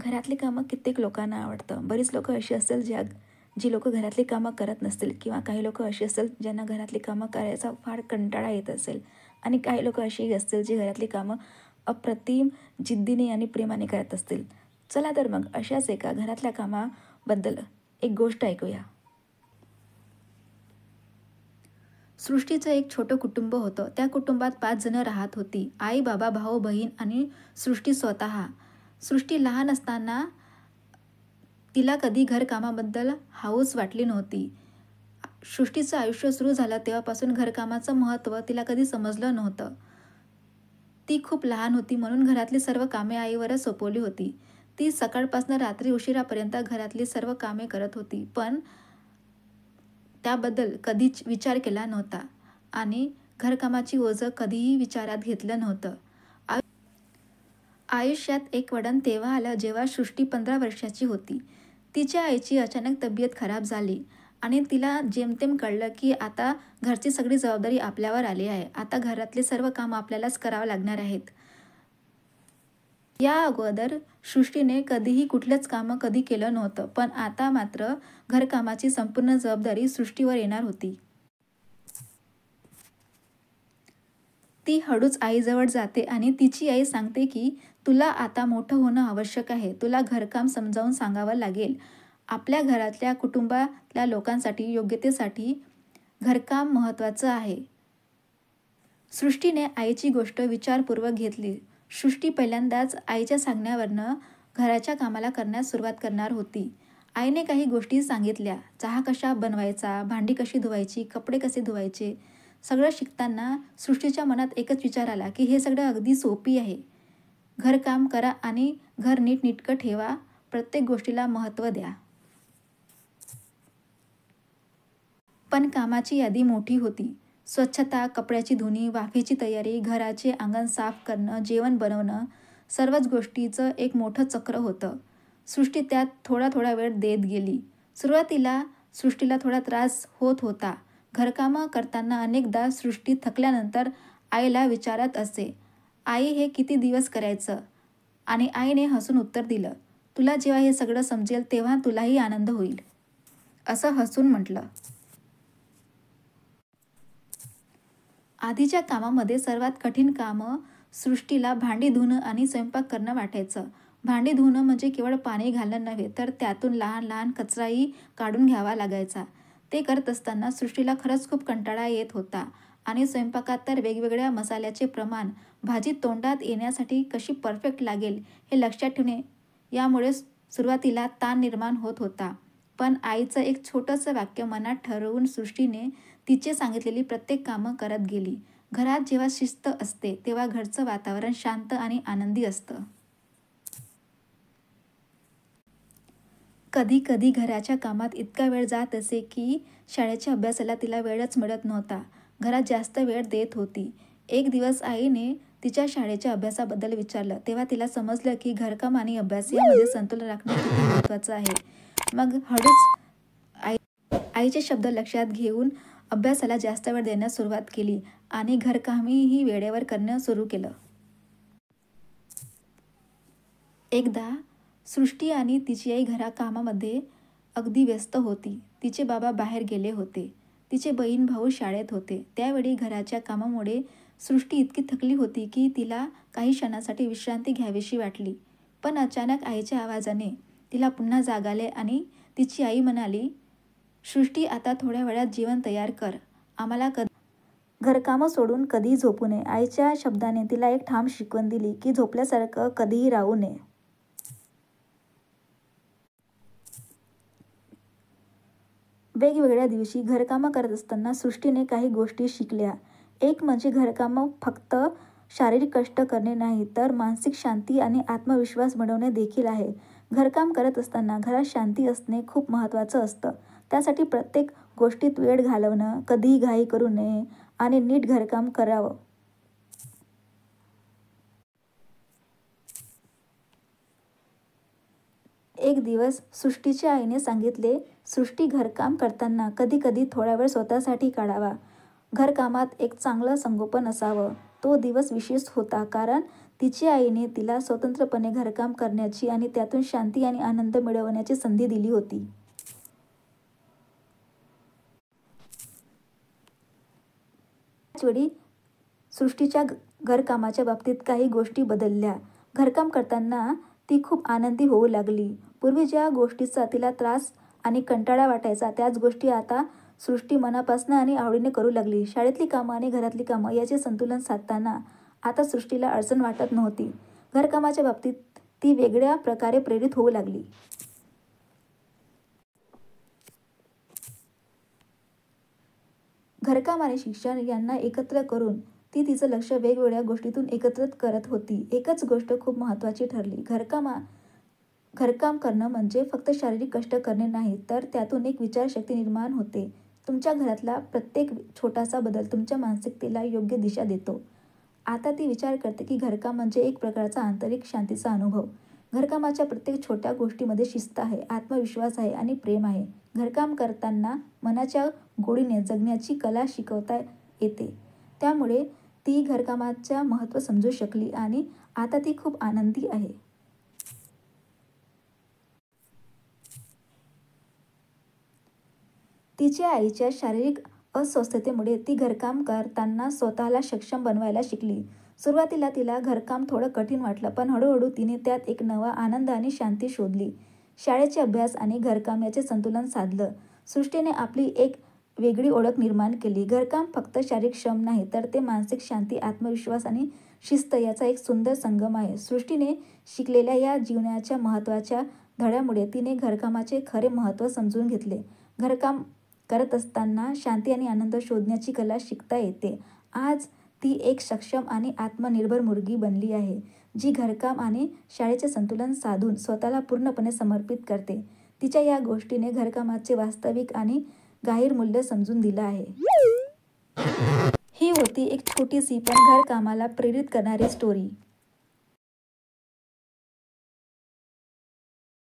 घरातली कामं कित्येक लोकांना आवडतं. बरीच लोकं अशी असतील जी लोकं घरातली कामं करत नसतील किंवा काही लोकं अशी असतील ज्यांना घरातली कामं करायचा फार कंटाळा येत असेल आणि काही लोकं अशीही असतील जी घरातली कामं अप्रतिम जिद्दीने आणि प्रेमाने करत असतील. चला तर मग अशाच एका घरातल्या कामाबद्दल एक गोष्ट ऐकूया. सृष्टीचं एक छोटं कुटुंब होतं. त्या कुटुंबात 5 जणं राहत होती. आई, बाबा, भाऊ, बहीण आणि सृष्टी स्वतः. सृष्टी लहान असताना तिला कधी घरकामाबद्दल हौस वाटली नव्हती. सृष्टीचं आयुष्य सुरू झालं तेव्हापासून घरकामाचं महत्त्व तिला कधी समजलं नव्हतं. ती खूप लहान होती म्हणून घरातली सर्व कामे आईवरच सोपवली होती. ती सकाळपासून रात्री उशिरापर्यंत घरातली सर्व कामे करत होती, पण त्याबद्दल कधीच विचार केला नव्हता आणि घरकामाची ओझं कधीही विचारात घेतलं नव्हतं. आयुष्यात एक वळण तेव्हा आलं जेव्हा सृष्टी 15 वर्षाची होती. तिच्या आईची अचानक तब्येत खराब झाली आणि तिला जेमतेम कळलं की आता घरची सगळी जबाबदारी आपल्यावर आली आहे. आता घरातले सर्व कामं आपल्यालाच करावं लागणार आहेत. या अगोदर सृष्टीने कधीही कुठलंच कामं कधी केलं नव्हतं, पण आता मात्र घरकामाची संपूर्ण जबाबदारी सृष्टीवर येणार होती. ती हळूच आईजवळ जाते आणि तिची आई सांगते की तुला आता मोठं होणं आवश्यक आहे. तुला घरकाम समजावून सांगावं लागेल. आपल्या घरातल्या कुटुंबातल्या लोकांसाठी योग्यतेसाठी घरकाम महत्त्वाचं आहे. सृष्टीने आईची गोष्ट विचारपूर्वक घेतली. सृष्टी पहिल्यांदाच आईच्या सांगण्यावरनं घराच्या कामाला करण्यास सुरुवात करणार होती. आईने काही गोष्टी सांगितल्या. चहा कशा बनवायचा, भांडी कशी धुवायची, कपडे कसे धुवायचे. सगळं शिकताना सृष्टीच्या मनात एकच विचार आला की हे सगळं अगदी सोपी आहे. घरकाम करा आणि घर नीटनेटकं ठेवा. प्रत्येक गोष्टीला महत्त्व द्या. पण कामाची यादी मोठी होती. स्वच्छता, कपड्याची धुणी, वाफेची तयारी, घराचे अंगण साफ करणं, जेवण बनवणं, सर्वच गोष्टीचं एक मोठं चक्र होतं. सृष्टी त्यात थोडा थोडा वेळ देत गेली. सुरुवातीला सृष्टीला थोडा त्रास होत होता. घरकामं करताना अनेकदा सृष्टी थकल्यानंतर आईला विचारत असे, आई हे किती दिवस करायचं? आणि आईने हसून उत्तर दिलं, तुला जेव्हा हे सगळं समजेल तेव्हा तुलाही आनंद होईल. असं हसून म्हटलं. आधीच्या कामामध्ये सर्वात कठीण कामं सृष्टीला भांडी धुणं आणि स्वयंपाक करणं वाटायचं. भांडी धुणं म्हणजे केवळ पाणी घालणं नव्हे, तर त्यातून लहान लहान कचराही काढून घ्यावा लागायचा. ते करत असताना सृष्टीला खरंच खूप कंटाळा येत होता आणि स्वयंपाकात तर वेगवेगळ्या मसाल्याचे प्रमाण, भाजी तोंडात येण्यासाठी कशी परफेक्ट लागेल हे लक्षात ठेवणे यामुळे सुरुवातीला ताण निर्माण होत होता. पण आईचं एक छोटंसं वाक्य मनात ठरवून सृष्टीने तिचे सांगितलेली प्रत्येक कामं करत गेली. घरात जेव्हा शिस्त असते तेव्हा घरचं वातावरण शांत आणि आनंदी असतं. कधी कधी घराच्या कामात इतका वेळ जात असे की शाळेच्या अभ्यासाला तिला वेळच मिळत नव्हता. घरात जास्त वेळ देत होती. एक दिवस आईने तिच्या शाळेच्या अभ्यासाबद्दल विचारलं तेव्हा तिला समजलं की घरकाम आणि अभ्यास यामध्ये संतुलन राखणं किती महत्त्वाचं आहे. मग हळूच आईचे शब्द लक्षात घेऊन अभ्यासाला जास्त वेळ देण्यास सुरुवात केली आणि घरकामही वेळेवर करणं सुरू केलं. एकदा सृष्टी आणि तिची आई कामामध्ये अगदी व्यस्त होती. तिचे बाबा बाहेर गेले होते. तिचे बहीण भाऊ शाळेत होते. त्यावेळी घराच्या कामामुळे सृष्टी इतकी थकली होती की तिला काही क्षणासाठी विश्रांती घ्यावीशी वाटली. पण अचानक आईच्या आवाजाने तिला पुन्हा जाग आले आणि तिची आई म्हणाली, सृष्टी आता थोड्या वेळात जेवण तयार कर. आम्हाला घरकामं सोडून कधीही झोपू नये. आईच्या शब्दाने तिला एक ठाम शिकवण दिली की झोपल्यासारखं कधीही राहू नये. वेगवेगळ्या दिवशी घरकामं करत असताना सृष्टीने काही गोष्टी शिकल्या. एक म्हणजे घरकामं फक्त शारीरिक कष्ट करणे नाही, तर मानसिक शांती आणि आत्मविश्वास मिळवणे देखील आहे. घरकाम करत असताना घरात शांती असणे खूप महत्त्वाचं असतं. त्यासाठी प्रत्येक गोष्टीत वेळ घालवणं, कधीही घाई करू नये आणि नीट घरकाम करावं. एक दिवस सृष्टीच्या आईने सांगितले, सृष्टी घरकाम करताना कधी कधी थोडा वेळ स्वतःसाठी काढावा. घरकामात एक चांगलं संगोपन असावं. तो दिवस विशेष होता कारण तिच्या आईने तिला स्वतंत्रपणे घरकाम करण्याची आणि त्यातून शांती आणि आनंद मिळवण्याची संधी दिली होती. त्याचवेळी सृष्टीच्या घरकामाच्या बाबतीत काही गोष्टी बदलल्या. घरकाम करताना ती खूप आनंदी होऊ लागली. पूर्वी ज्या गोष्टीचा तिला त्रास आणि कंटाळा वाटायचा त्याच गोष्टी आता सृष्टी मनापासून आणि आवडीने करू लागली. शाळेतली कामं आणि घरातली कामं याचे संतुलन साधताना आता सृष्टीला अडचण वाटत नव्हती. घरकामाच्या बाबतीत ती वेगळ्या प्रकारे प्रेरित होऊ लागली. घरकाम आणि शिक्षण यांना एकत्र करून ती तिचं लक्ष वेगवेगळ्या गोष्टीतून एकत्रित करत होती. एकच गोष्ट खूप महत्त्वाची ठरली. घरकाम करणं म्हणजे फक्त शारीरिक कष्ट करणे नाही, तर त्यातून एक विचारशक्ती निर्माण होते. तुमच्या घरातला प्रत्येक छोटासा बदल तुमच्या मानसिकतेला योग्य दिशा देतो. आता ती विचार करते की घरकाम म्हणजे एक प्रकारचा आंतरिक शांतीचा अनुभव. घरकामाच्या प्रत्येक छोट्या गोष्टीमध्ये शिस्त आहे, आत्मविश्वास आहे आणि प्रेम आहे. घरकाम करताना मनाच्या गोडीने जगण्याची कला शिकवता येते. त्यामुळे ती घरकामाचं महत्त्व समजू शकली आणि आता ती खूप आनंदी आहे. तिच्या आईच्या शारीरिक अस्वस्थतेमुळे ती घरकाम करताना स्वतःला सक्षम बनवायला शिकली. सुरुवातीला तिला घरकाम थोडं कठीण वाटलं, पण हळूहळू तिने त्यात एक नवा आनंद आणि शांती शोधली. शाळेचे अभ्यास आणि घरकाम याचे संतुलन साधलं. सृष्टीने आपली एक वेगळी ओळख निर्माण केली. घरकाम फक्त शारीरिक श्रम नाही, तर ते मानसिक शांती, आत्मविश्वास आणि शिस्त याचा एक सुंदर संगम आहे. सृष्टीने शिकलेल्या या जीवनाच्या महत्त्वाच्या धड्यामुळे तिने घरकामाचे खरे महत्त्व समजून घेतले. घरकाम करत असताना शांती आणि आनंद शोधण्याची कला शिकता येते. आज ती एक सक्षम आणि आत्मनिर्भर मुलगी बनली आहे, जी घरकाम आणि शाळेचे संतुलन साधून स्वतःला पूर्णपणे समर्पित करते. तिच्या या गोष्टीने घरकामाचे वास्तविक आणि गाहीर मूल्य समजून दिलं आहे. ही होती एक छोटीशी पण घरकामाला प्रेरित करणारी स्टोरी.